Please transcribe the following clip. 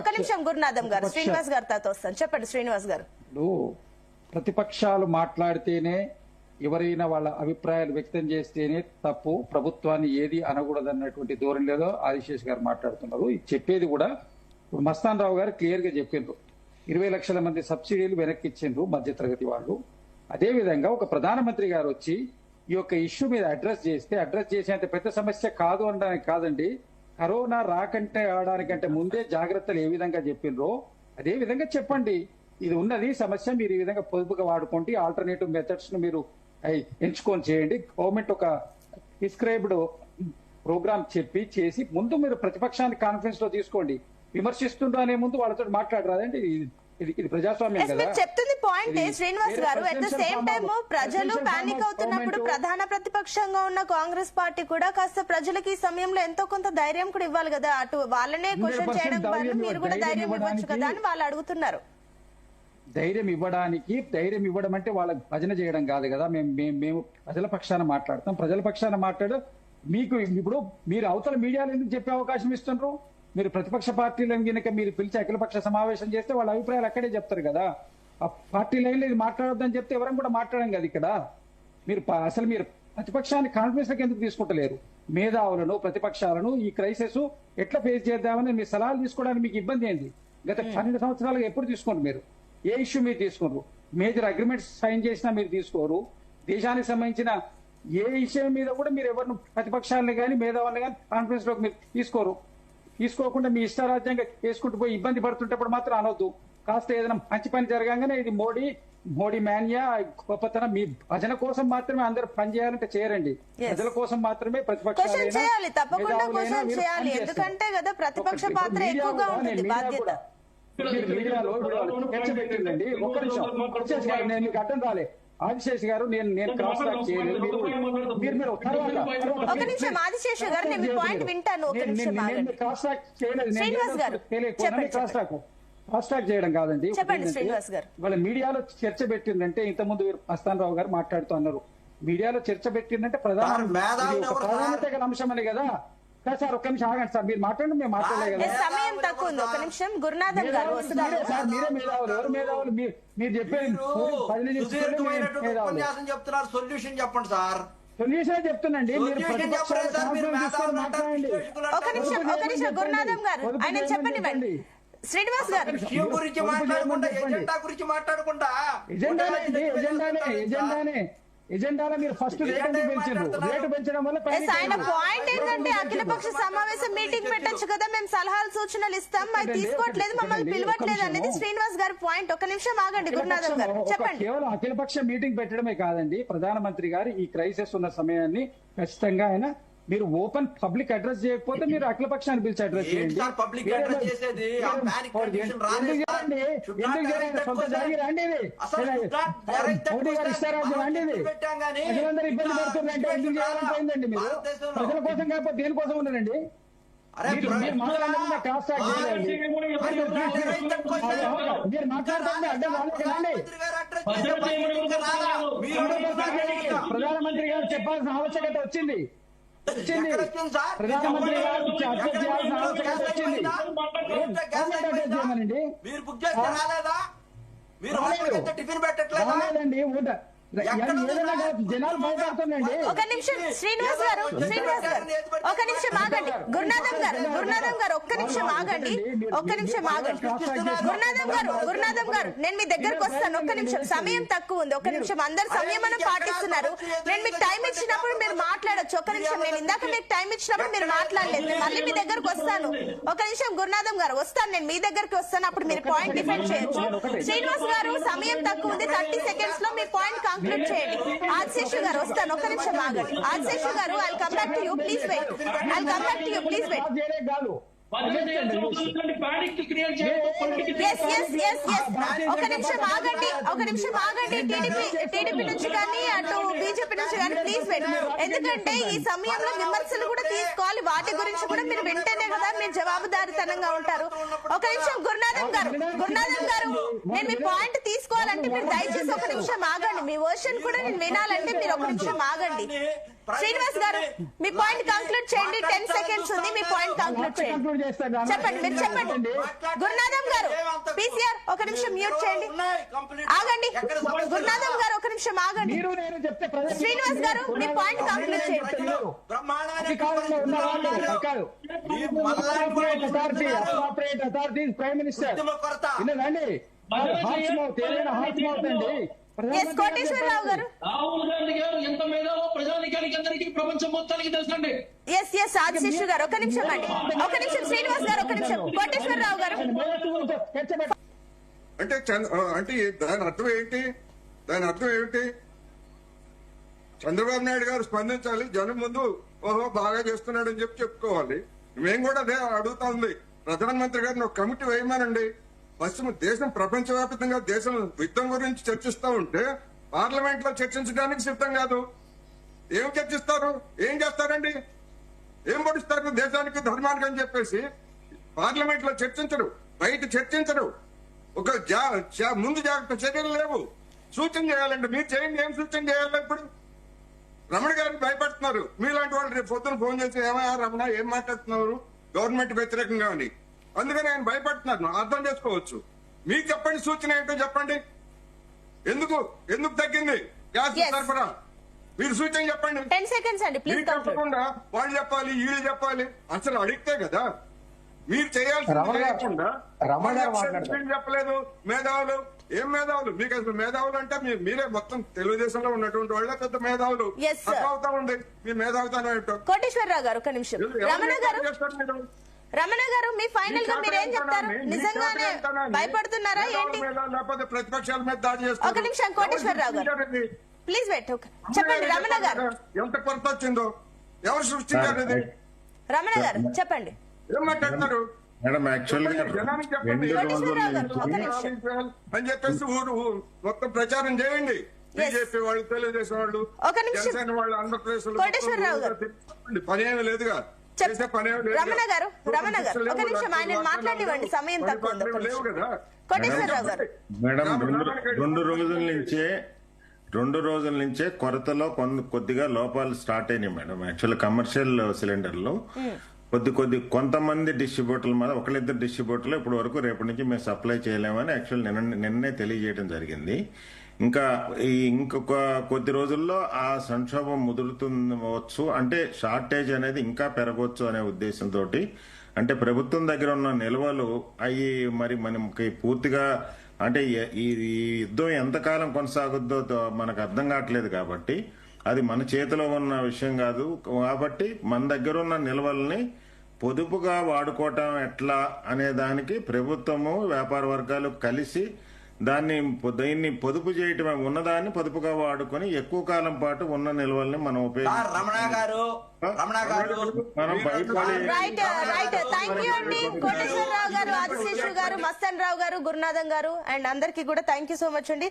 ఒక నిమిషం గురునాథం గారు, శ్రీనివాస్ గారు తాత వస్తాను. చెప్పండి శ్రీనివాస్ గారు. ప్రతిపక్షాలు మాట్లాడితేనే ఎవరైనా వాళ్ళ అభిప్రాయాలు వ్యక్తం చేస్తేనే తప్పు, ప్రభుత్వాన్ని ఏది అనకూడదన్నటువంటి ధోరణిలో ఆదిశేష్ గారు మాట్లాడుతున్నారు. ఇది చెప్పేది కూడా మస్తాన్ రావు గారు క్లియర్ గా చెప్పిండ్రు. 20 లక్షల మంది సబ్సిడీలు వెనక్కి ఇచ్చిండ్రు మధ్యతరగతి వాళ్ళు. అదే విధంగా ఒక ప్రధానమంత్రి గారు వచ్చి ఈ యొక్క ఇష్యూ మీద అడ్రస్ చేసేంత పెద్ద సమస్య కాదు అనడానికి కాదండి. కరోనా రాకంటే ఆడడానికంటే ముందే జాగ్రత్తలు ఏ విధంగా చెప్పిండ్రో అదే విధంగా చెప్పండి. ఇది ఉన్నది సమస్య, మీరు ఈ విధంగా పొదుపుగా వాడుకోండి, ఆల్టర్నేటివ్ మెథడ్స్ ను మీరు ఎంచుకొని చేయండి. గవర్నమెంట్ ఒక ప్రిస్క్రైబ్డ్ ప్రోగ్రామ్ చేసి ముందు మీరు ప్రతిపక్షాన్ని కాన్ఫరెన్స్ లో తీసుకోండి. విమర్శిస్తుండ్రు అనే ముందు వాళ్ళతో మాట్లాడరాదండి. ఇది ప్రజాస్వామ్యం కదా. చెప్తుంది పాయింట్ శ్రీనివాస్ గారు. అట్ ద సేమ్ టైమ్ ప్రజలు పానిక్ అవుతున్నప్పుడు ప్రధాన ప్రతిపక్షంగా ఉన్న కాంగ్రెస్ పార్టీ కూడా కాస్త ప్రజలకి ఈ సమయంలో ఎంతో కొంత ధైర్యం కూడా ఇవ్వాలి కదా. అటు వాళ్ళనే క్వశ్చన్ చేయడం బదులు మీరు కూడా ధైర్యం ఇవ్వచ్చు కదా అని వాళ్ళు అడుగుతున్నారు. ధైర్యం ఇవ్వడం అంటే వాళ్ళకి భజన చేయడం కాదు కదా. మేము ప్రజల పక్షాన మాట్లాడతాం. ప్రజల పక్షాన మాట్లాడు మీకు ఇప్పుడు మీరు అవతల మీడియాలో ఎందుకు చెప్పే అవకాశం ఇస్తున్నారు? మీరు ప్రతిపక్ష పార్టీలను కనుక మీరు పిలిచి అఖిలపక్ష సమావేశం చేస్తే వాళ్ళ అభిప్రాయాలు అక్కడే చెప్తారు కదా. ఆ పార్టీ లైన్లో ఇది మాట్లాడొద్దని చెప్తే ఎవరం కూడా మాట్లాడడం కదా. ఇక్కడ మీరు ప్రతిపక్షాన్ని కాన్ఫరెన్స్ లోకి ఎందుకు తీసుకుంటలేరు? మేధావులను ప్రతిపక్షాలను ఈ క్రైసిస్ ఎట్లా ఫేస్ చేద్దామని మీ సలహాలు తీసుకోవడానికి మీకు ఇబ్బంది ఏంది? గత 12 సంవత్సరాలుగా ఎప్పుడు తీసుకోండి మీరు? ఏ ఇష్యూ మీరు తీసుకోరు? మేజర్ అగ్రిమెంట్స్ సైన్ చేసినా మీరు తీసుకోరు. దేశానికి సంబంధించిన ఏ విషయం మీద కూడా మీరు ఎవరిని ప్రతిపక్షాలను కానీ మేధావులను కానీ కాన్ఫరెన్స్ లోకి మీరు తీసుకోకుండా మీ ఇష్టారాజ్యంగా చేసుకుంటూ పోయి ఇబ్బంది పడుతుంటప్పుడు మాత్రం అనొద్దు. కాస్త ఏదైనా మంచి పని జరగంగానే ఇది మోడీ మాన్యా గొప్పతనం. మీ భజన కోసం మాత్రమే అందరూ పని చేయాలంటే చేయరండి. ప్రజల కోసం మాత్రమే ప్రతిపక్షాలు ఎందుకంటే కదా ప్రతిపక్ష పాత్ర ఎక్కువగా ఉంటుంది. బాధ్యత మీడియాలో చర్చ పెట్టిందండి. ఒక్క నిమిషం, నేను మీకు అర్థం రాలే. ఆదిశేష్ గారు నేను క్రాస్ టాక్ చేయలేదు. మీరు ఒక నిమిషం ఆదిశేష్ గారు, నేను మీ పాయింట్ వింటాను. ఒక నిమిషం క్రాస్ టాక్ చేయలేదు. క్రాస్ టాక్ చేయడం కాదండి. చెప్పండి శ్రీనివాస్ గారు. వాళ్ళ మీడియాలో చర్చ పెట్టిందంటే ఇంతకుముందు మస్తాన్ రావు గారు మాట్లాడుతూ అన్నారు. మీడియాలో చర్చ పెట్టిందంటే ప్రాధాన్యత గల అంశం అని కదా. సార్ ఒక్క నిమిషం ఆగండి సార్, మీరు మాట్లాడండి, మేము మాట్లాడలే కదా. సమయం తక్కువ ఉంది. ఒక నిమిషం గురునాథం గారు వస్తున్నారు. మీరే మేధావులు. ఎవరు మేధావులు? మీరు చెప్పేది చెప్తున్నారు. సొల్యూషన్ చెప్పండి సార్. సొల్యూషన్ చెప్తున్నాండి. ఒక నిమిషం గురునాథం గారు, ఆయన చెప్పండి. శ్రీనివాస్ గారు గురించి మాట్లాడకుండా ఎజెండా గురించి మాట్లాడకుండా ఎజెండాలో మీరు ఫస్ట్ రేటు పెంచడం వల్ల ఆయన పాయింట్ ఏంటంటే అఖిలపక్ష సమావేశం మీటింగ్ పెట్టచ్చు కదా, మేము సలహాలు సూచనలు ఇస్తాం, మరి తీసుకోవట్లేదు, మమ్మల్ని పిలవట్లేదు అనేది శ్రీనివాస్ గారి పాయింట్. ఒక నిమిషం ఆగండి గురునాథం గారు, చెప్పండి. కేవలం అఖిలపక్ష మీటింగ్ పెట్టడమే కాదండి, ప్రధానమంత్రి గారు ఈ క్రైసిస్ ఉన్న సమయాన్ని ఖచ్చితంగా ఆయన మీరు ఓపెన్ పబ్లిక్ అడ్రస్ చేయకపోతే మీరు అఖిలపక్షాన్ని పిలిచి అడ్రస్ చేయండి. సొంత జాగిరి అండి ఇది. మోడీ గారు ఇస్తారాజ్యం అండి ఇది. ప్రజలందరూ ఇబ్బంది పడుతున్నారంటే ఎందుకు చేయాలంటే మీరు ప్రజల కోసం కాకపోతే దేనికోసం ఉన్నారండి? మీరు మాట్లాడుతున్న క్రాస్ టాక్ చేయాలండి. మీరు మాట్లాడుతున్న అడ్డం వాళ్ళకండి. ప్రధానమంత్రి గారు చెప్పాల్సిన ఆవశ్యకత వచ్చింది. ప్రధానమంత్రి గారు అడ్రస్ చేయాల్సిన ఆవశ్యకత వచ్చింది. మీరు బుక్ చేస్తే రాలేదా? మీరు టిఫిన్ పెట్టట్లేదండి. జనాలు భయపడుతుందండి. ఒక నిమిషం శ్రీనివాస్ గారు ఒక నిమిషం ఆగండి. గురునాథం గారు ఒక్క నిమిషం ఆగండి. గురునాథం గారు నేను మీ దగ్గరకు వస్తాను. ఒక్క నిమిషం, సమయం తక్కువ ఉంది. ఒక్క నిమిషం, అందరు సంయమనం పాటిస్తున్నారు. నేను మీకు టైం ఇచ్చినప్పుడు మీరు మాట్లాడొచ్చు. ఒక్క నిమిషం, నేను ఇందాక మీకు టైం ఇచ్చినప్పుడు మీరు మాట్లాడలేదు. నేను మళ్ళీ మీ దగ్గరకు వస్తాను. ఒక నిమిషం గురునాథం గారు వస్తాను, నేను మీ దగ్గరకు వస్తాను, అప్పుడు మీరు పాయింట్ డిఫెండ్ చేయొచ్చు. శ్రీనివాస్ గారు సమయం తక్కువ ఉంది, 30 seconds లో మీ పాయింట్ కంక్లూడ్ చేయండి. ఆదిశేషు గారు వస్తాను, ఒక్క నిమిషం ఆగండి. ఆదిశేషు గారు I'll come back to you, please wait. ఒక నిమిషం ఆగండి. టీడీపీ నుంచి కానీ అటు బీజేపీ నుంచి కానీ ప్లీజ్ వెయిట్. ఎందుకంటే ఈ సమయంలో విమర్శలు కూడా తీసుకోవాలి, వాటి గురించి కూడా మీరు వింటేనే కదా మీరు జవాబుదారీతనంగా ఉంటారు. ఒక నిమిషం గురునాథం గారు నేను మీ పాయింట్ తీసుకోవాలంటే మీరు దయచేసి ఒక నిమిషం ఆగండి. మీ వర్షన్ కూడా నేను వినాలంటే మీరు ఒక నిమిషం ఆగండి. శ్రీనివాస్ గారు మీ పాయింట్ కంక్లూడ్ చేయండి. 10 seconds ఉంది, మీ పాయింట్ కంక్లూడ్ చేయండి. కంక్లూడ్ చేస్తాను. చెప్పండి, మీరు చెప్పండి. గురునాథం గారు పీసీఆర్ ఒక నిమిషం మ్యూట్ చేయండి. ఆగండి గురునాథం గారు, ఒక నిమిషం ఆగండి. మీరు నేను చెప్తే ప్రజలు శ్రీనివాస్ గారు మీ పాయింట్ కంక్లూడ్ చేయండి. అధికారంలో ఉన్న వాళ్ళు కాదు. అథారిటీ ప్రైమ్ మినిస్టర్ వినండి. హార్ట్ మౌత్ ఏదైనా హార్ట్ మౌత్ అండి. ఎస్ కోటేశ్వరరావు గారు. రాహుల్ గాంధీ గారు ఎంత మేధావో ప్రజానికానికి అందరికీ ప్రపంచం మొత్తానికి తెలుసండి. ఎస్ ఆదిశేషు గారు ఒక నిమిషం అండి, ఒక నిమిషం. శ్రీనివాస్ గారు ఒక నిమిషం. కోటేశ్వరరావు గారు. అంటే అంటే దాని అర్థం ఏంటి? చంద్రబాబు నాయుడు గారు స్పందించాలి, జనం ముందు ఓహో బాగా చేస్తున్నాడు అని చెప్పుకోవాలి. మేము కూడా అదే అడుగుతా ఉంది. ప్రధానమంత్రి గారిని ఒక కమిటీ వేయమనండి. పశ్చిమ దేశం ప్రపంచవ్యాప్తంగా దేశం యుద్ధం గురించి చర్చిస్తా ఉంటే పార్లమెంట్ లో చర్చించడానికి సిద్ధం కాదు. ఏం చర్చిస్తారు? ఏం చేస్తారండి? ఏం పడిస్తారు దేశానికి ధర్మానికి అని చెప్పేసి పార్లమెంట్ లో చర్చించరు, బయట చర్చించరు. ఒక ముందు జాగ్రత్త చర్యలు లేవు. సూచన చేయాలండి. మీరు చేయండి. ఏం సూచన చేయాలి? ఇప్పుడు రమణ గారిని భయపడుతున్నారు. మీలాంటి వాళ్ళు రేపు పొద్దున ఫోన్ చేసి ఏమయ్యా రమణ ఏం మాట్లాడుతున్నారు గవర్నమెంట్ వ్యతిరేకంగా అని. అందుకని ఆయన భయపడుతున్నారు. అర్థం చేసుకోవచ్చు. మీకు చెప్పండి, సూచన ఏంటో చెప్పండి. ఎందుకు తగ్గింది గ్యాస్ సరఫరా? మీరు సూచన చెప్పండి. 10 seconds అండి, ప్లీజ్. మీరు చెప్పకుండా వాళ్ళు చెప్పాలి, వీళ్ళు చెప్పాలి. అసలు అడిగితే కదా మీరు చేయాల్సింది. చేయకుండా చెప్పలేదు. మేధావులు ఏం మేధావులు? మీకు అసలు మేధావులు అంటే మీరే మొత్తం తెలుగుదేశంలో ఉన్నటువంటి వాళ్ళే పెద్ద మేధావులు. అవుతా ఉంది మీ మేధావుతానం ఏంటో. కోటేశ్వరరావు గారు ఒక నిమిషం. రమణ గారు మీ ఫైనల్ గా మీరు ఏం చెప్తారు? నిజంగానే భయపడుతున్నారా ఏంటి? లేకపోతే ప్రతిపక్షాల మీద దాడి ఒక చేస్తారు. నిమిషం కోటేశ్వరరావు గారు ప్లీజ్ వెయిట్. చెప్పండి రమణ గారు. ఎంత కొరత వచ్చిందో ఎవరు సృష్టించారు? ఇది రమణ గారు చెప్పండి. ఏం మాట్లాడుతున్నారు మేడం? యాక్చువల్ గా జనానికి చెప్పండి అని చెప్పేసి ఊరు మొత్తం ప్రచారం చేయండి. బీజేపీ వాళ్ళు, తెలుగుదేశం వాళ్ళు, జనసేన వాళ్ళు, ఆంధ్రప్రదేశ్ పనేమి లేదుగా. చేసే పనేమి లేదు. రమణ గారు ఒక నిమిషం ఆయన మాట్లాడివ్వండి, సమయం తక్కువ ఉంది. లేవు కదా కోటేశ్వరరావు గారు. మేడం రెండు రోజుల నుంచే కొరతలో కొద్దిగా లోపాలు స్టార్ట్ అయినాయి మేడం. యాక్చువల్ కమర్షియల్ సిలిండర్లు కొంతమంది డిస్ట్రిబ్యూటర్ల మీద, ఒకళ్ళిద్దరు డిస్ట్రిబ్యూటర్లు ఇప్పటి వరకు రేపటి నుంచి మేము సప్లై చేయలేమని యాక్చువల్ నిన్నే తెలియజేయడం జరిగింది. ఇంకొక కొద్ది రోజుల్లో ఆ సంక్షోభం ముదురుతుండవచ్చు. అంటే షార్టేజ్ అనేది ఇంకా పెరగవచ్చు అనే ఉద్దేశంతో, అంటే ప్రభుత్వం దగ్గర ఉన్న నిల్వలు అవి మరి మనకి పూర్తిగా, అంటే ఈ యుద్ధం ఎంతకాలం కొనసాగుద్దో మనకు అర్థం కావట్లేదు. కాబట్టి అది మన చేతిలో ఉన్న విషయం కాదు. కాబట్టి మన దగ్గర ఉన్న నిల్వల్ని పొదుపుగా వాడుకోవటం ఎట్లా అనే దానికి ప్రభుత్వము, వ్యాపార వర్గాలు కలిసి దీన్ని పొదుపు చేయటం, ఉన్నదాన్ని పొదుపుగా వాడుకొని ఎక్కువ కాలం పాటు ఉన్న నిల్వల్ని మనం రైట్. థ్యాంక్ యూ అండి కోటేశ్వరరావు గారు, ఆదిశేషు గారు, మస్తాన్ రావు గారు, గురునాథం గారు అండ్ అందరికీ కూడా థ్యాంక్ యూ సో మచ్ అండి.